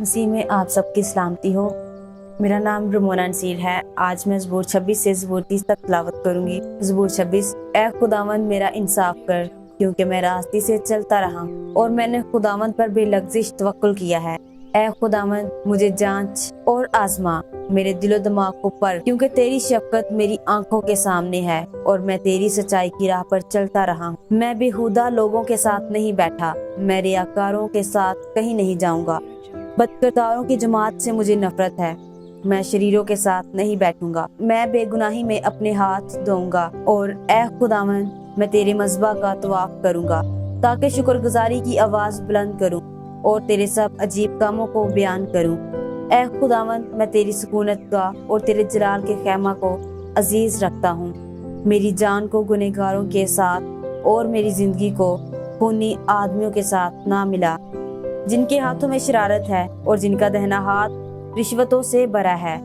मसीह में आप सबकी सलामती हो। मेरा नाम रमोना नसीर है। आज मैं ज़बूर 26 से ज़बूर 30 तक तिलावत करूंगी। ज़बूर 26। ऐ खुदावंद मेरा इंसाफ कर, क्योंकि मैं रास्ते से चलता रहा और मैंने खुदावंद पर बेलग़ज़िश तवक्कुल किया है। ऐ खुदावंद मुझे जांच और आज़मा, मेरे दिलो दिमाग को पर, क्योंकि तेरी शफ़क़त मेरी आंखों के सामने है और मैं तेरी सच्चाई की राह पर चलता रहा। मैं बेहुदा लोगों के साथ नहीं बैठा, मैं रियाकारों के साथ कहीं नहीं जाऊंगा। बदकिरदारों की जमात से मुझे नफरत है, मैं शरीरों के साथ नहीं बैठूंगा। मैं बेगुनाही में अपने हाथ धोऊंगा और ऐ खुदावंद मैं तेरे मज़बा का तवाफ करूंगा, ताकि शुक्रगुजारी की आवाज़ बुलंद करूं और तेरे सब अजीब कामों को बयान करूं। ऐ खुदावंद मैं तेरी सुकूनत का और तेरे जलाल के खैमा को अजीज रखता हूँ। मेरी जान को गुनहगारों के साथ और मेरी जिंदगी को खूनी आदमियों के साथ ना मिला, जिनके हाथों में शरारत है और जिनका दहना हाथ रिश्वतों से भरा है।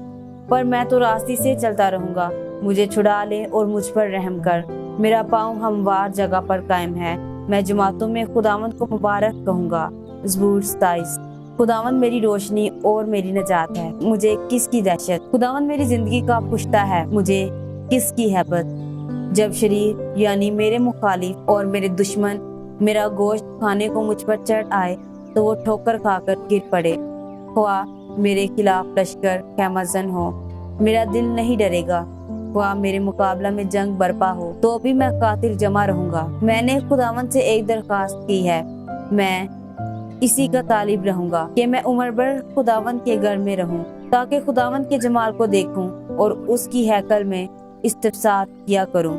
पर मैं तो रास्ते से चलता रहूंगा। मुझे छुड़ा ले और मुझ पर रहम कर। मेरा पाँव हमवार जगह पर कायम है। मैं जमातों में खुदावंद को मुबारक कहूंगा। ज़बूर 27। खुदावंद मेरी रोशनी और मेरी नजात है, मुझे किसकी दहशत। खुदावंद मेरी जिंदगी का पुश्ता है, मुझे किसकी हैबत। जब शरीर यानी मेरे मुखालिफ और मेरे दुश्मन मेरा गोश्त खाने को मुझ पर चढ़ आए, तो वो ठोकर खाकर गिर पड़े। ख्वाह मेरे खिलाफ लश्कर कैमजन हो, मेरा दिल नहीं डरेगा। ख्वाह मेरे मुकाबला में जंग बरपा हो, तो भी मैं कातिल जमा रहूंगा। मैंने खुदावंद से एक दरखास्त की है, मैं इसी का तालिब रहूंगा कि मैं उम्र भर खुदावंद के घर में रहूं, ताकि खुदावंद के जमाल को देखूं और उसकी हैकल में इस्तिफ़सार किया करूं।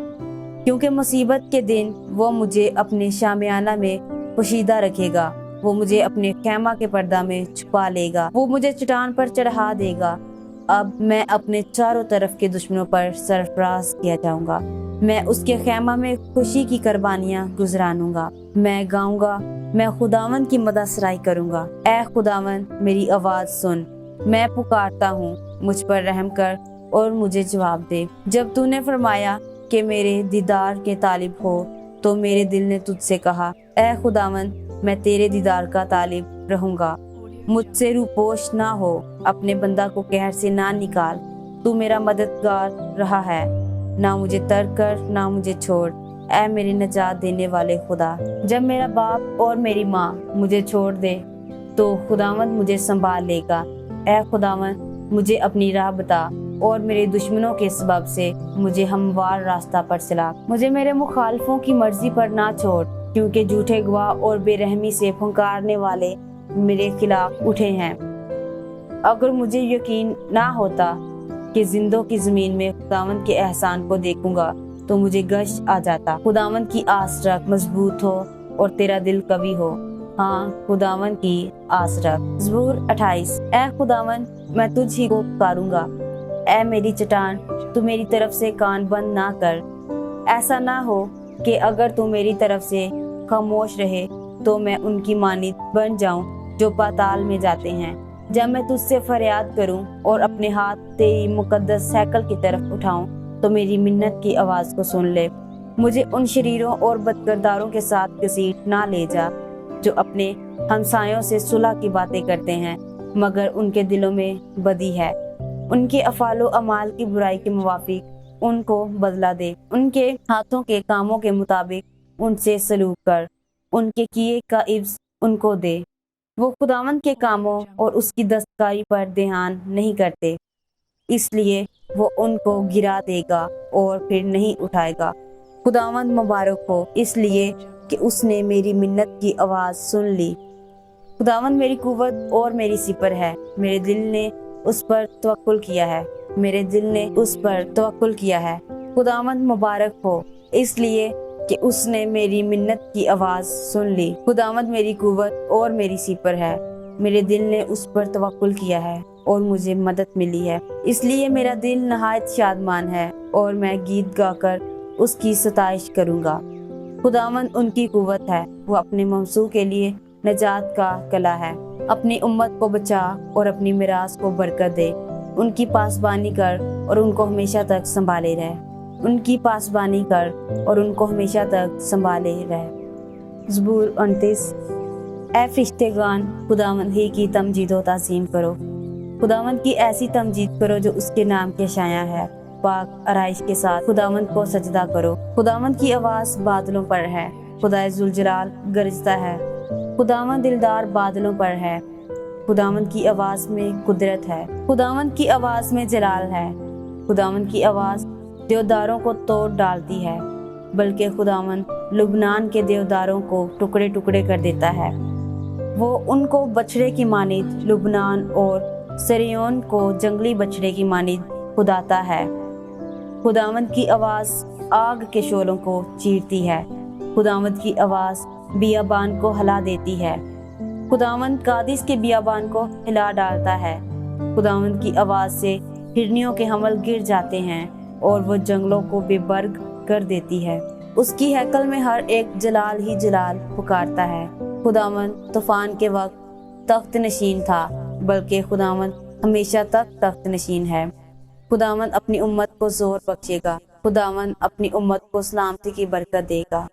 क्योंकि मुसीबत के दिन वो मुझे अपने शामियाना में पोशीदा रखेगा, वो मुझे अपने खैमा के पर्दा में छुपा लेगा, वो मुझे चट्टान पर चढ़ा देगा। अब मैं अपने चारों तरफ के दुश्मनों पर सरफराज किया जाऊंगा। मैं उसके खैमा में खुशी की कुर्बानियां गुजरानूंगा। मैं गाऊंगा, मैं खुदावंद की मदद सराई करूंगा। ऐ खुदावंद मेरी आवाज सुन, मैं पुकारता हूँ, मुझ पर रहम कर और मुझे जवाब दे। जब तूने फरमाया कि मेरे दीदार के तालिब हो, तो मेरे दिल ने तुझसे कहा, ऐ खुदावंद मैं तेरे दीदार का तालिब रहूंगा। मुझसे रूपोश ना हो, अपने बंदा को कहर से ना निकाल। तू मेरा मददगार रहा है, ना मुझे तर्क कर ना मुझे छोड़। ऐ मेरे नजात देने वाले खुदा, जब मेरा बाप और मेरी माँ मुझे छोड़ दे, तो खुदावंद मुझे संभाल लेगा। ऐ खुदावंद मुझे अपनी राह बता और मेरे दुश्मनों के सबब से मुझे हमवार रास्ता पर चला। मुझे मेरे मुखालफों की मर्जी पर ना छोड़, क्योंकि झूठे गवाह और बेरहमी से फुंकारने वाले मेरे खिलाफ उठे हैं। अगर मुझे यकीन ना होता कि जिंदों की जमीन में खुदावंद के एहसान को देखूंगा, तो मुझे गश आ जाता। खुदावंद की आस रख, मजबूत हो और तेरा दिल कवी हो। हाँ, खुदावंद की आस रख। ज़बूर 28। ऐ खुदावंद मैं तुझ ही को पुकारूंगा। ऐ मेरी चट्टान, तू मेरी तरफ से कान बंद ना कर। ऐसा ना हो कि अगर तू मेरी तरफ से खामोश रहे, तो मैं उनकी मानित बन जाऊं जो पाताल में जाते हैं। जब मैं तुझसे फरियाद करूं और अपने हाथ तेरी मुकद्दस हैकल की तरफ उठाऊं, तो मेरी मिन्नत की आवाज को सुन ले। मुझे उन शरीरों और बदकिरदारों के साथ घसीट ना ले जा, जो अपने हमसायों से सुलह की बातें करते हैं, मगर उनके दिलों में बदी है। उनके अफालो अमाल की बुराई के मुवाफिक उनको बदला दे। उनके हाथों के कामों के मुताबिक उनसे सलूक कर। उनके किए का इब्स उनको दे। वो खुदावंद के कामों और उसकी दस्तकारी पर ध्यान नहीं करते, इसलिए वो उनको गिरा देगा और फिर नहीं उठाएगा। खुदावंद मुबारक हो, इसलिए कि उसने मेरी मिन्नत की आवाज़ सुन ली। खुदावंद मेरी कुव्वत और मेरी सिपर है, मेरे दिल ने उस पर तवक्कुल किया है। मेरे दिल ने उस पर तवक्कुल किया है। खुदावंद मुबारक हो, इसलिए कि उसने मेरी मिन्नत की आवाज़ सुन ली। खुदावंद मेरी कुव्वत और मेरी सिपर है, मेरे दिल ने उस पर तवक्कुल किया है और मुझे मदद मिली है। इसलिए मेरा दिल नहायत शादमान है और मैं गीत गाकर उसकी सताइश करूंगा। खुदावंद उनकी कुव्वत है, वो अपने ममसू के लिए नजात का कला है। अपनी उम्मत को बचा और अपनी मिरास को बरकत दे। उनकी पासबानी कर और उनको हमेशा तक संभाले रहे। उनकी पासबानी कर और उनको हमेशा तक संभाले रहे। ज़बूर 29। اے فرشتگان خداوند ہی کی تمجید و تعظیم کرو، خداوند کی ایسی تمجید کرو جو اس کے نام کے شایع ہے۔ پاک آرائش کے ساتھ خداوند کو سجدہ کرو، خداوند کی آواز بادلوں پر ہے، خدا ذوالجلال گرجتا ہے، خداوند دلدار بادلوں پر ہے، خداوند کی آواز میں قدرت ہے، خداوند کی آواز میں جلال ہے، خداوند کی آواز دیوداروں کو توڑ ڈالتی ہے، بلکہ خداوند لبنان کے دیوداروں کو ٹکڑے ٹکڑے کر دیتا ہے۔ وہ ان کو بچھڑے کی مانند لبنان اور سریون کو جنگلی بچھڑے کی مانند کھداتا ہے۔ خداوند کی آواز آگ کے شعلوں کو چیرتی ہے، خداوند کی آواز بیابان کو ہلا دیتی ہے، خداوند قادس کے بیابان کو ہلا ڈالتا ہے، خداوند کی آواز سے ہرنیوں کے حمل گر جاتے ہیں اور وہ جنگلوں کو بے برگ کر دیتی ہے۔ اس کی ہیکل میں ہر ایک جلال ہی جلال پکارتا ہے۔ خداوند طوفان کے وقت تخت نشین تھا، بلکہ خداوند ہمیشہ تک تخت نشین ہے۔ خداوند اپنی امت کو زور بخشے گا، خداوند اپنی امت کو سلامتی کی برکت دے گا۔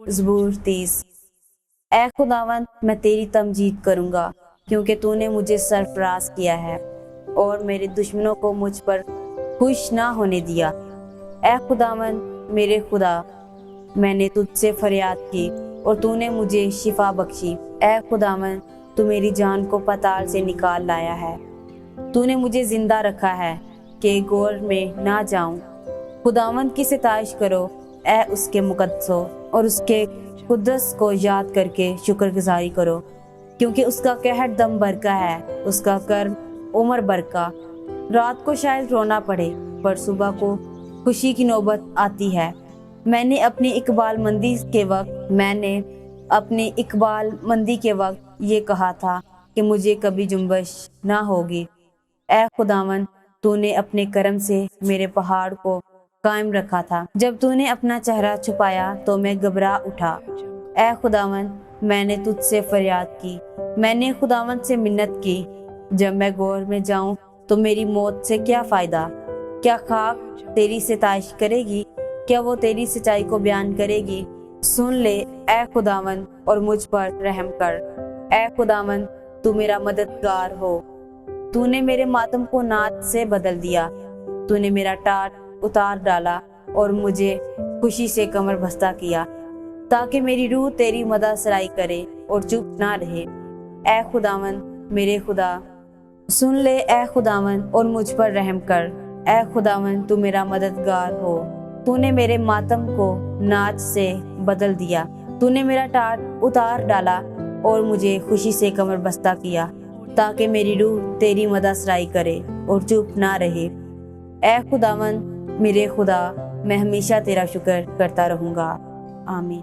زبور 30۔ اے خداوند میں تیری تمجید کروں گا، کیونکہ تو نے مجھے سرفراز کیا ہے اور میرے دشمنوں کو مجھ پر خوش نہ ہونے دیا۔ اے خداوند میرے خدا، میں نے تجھ سے فریاد کی اور تو نے مجھے شفا بخشی۔ اے خداوند تو میری جان کو پتال سے نکال لایا ہے، تو نے مجھے زندہ رکھا ہے کہ گور میں نہ جاؤں۔ خداوند کی ستائش کرو، اے اس کے مقدسو، اور اس کے قدس کو یاد کر کے شکر گزاری کرو، کیونکہ اس کا قہر دم برکا ہے، اس کا کرم عمر برکا۔ رات کو شاید رونا پڑے، پر صبح کو خوشی کی نوبت آتی ہے۔ میں نے اپنی اقبال مندی کے وقت یہ کہا تھا کہ مجھے کبھی جنبش نہ ہوگی۔ اے خداوند تو نے اپنے کرم سے میرے پہاڑ کو قائم رکھا تھا، جب تو نے اپنا چہرہ چھپایا تو میں گھبرا اٹھا۔ اے خداوند میں نے تجھ سے فریاد کی، میں نے خداوند سے منت کی، جب میں گور میں جاؤں تو میری موت سے کیا فائدہ؟ کیا خاک تیری ستائش کرے گی؟ کیا وہ تیری سچائی کو بیان کرے گی؟ سن لے اے خداوند اور مجھ پر رحم کر۔ اے خداوند تو میرا مددگار ہو، تو نے میرے ماتم کو نعت سے بدل دیا، تو نے میرا ٹاٹ اتار ڈالا اور مجھے خوشی سے کمر بستہ کیا، تاکہ میری روح تیری مدح سرائی کرے اور چپ نہ رہے۔ اے خداوند میرے خدا، سن لے اے خداوند اور مجھ پر رحم کر۔ اے خداوند تو میرا مددگار ہو، تو نے میرے ماتم کو ناچ سے بدل دیا، تو نے میرا ٹاٹ اتار ڈالا اور مجھے خوشی سے کمر بستہ کیا، تاکہ میری روح تیری مدح سرائی کرے اور چپ نہ رہے۔ اے خداوند میرے خدا، میں ہمیشہ تیرا شکر کرتا رہوں گا۔ آمین۔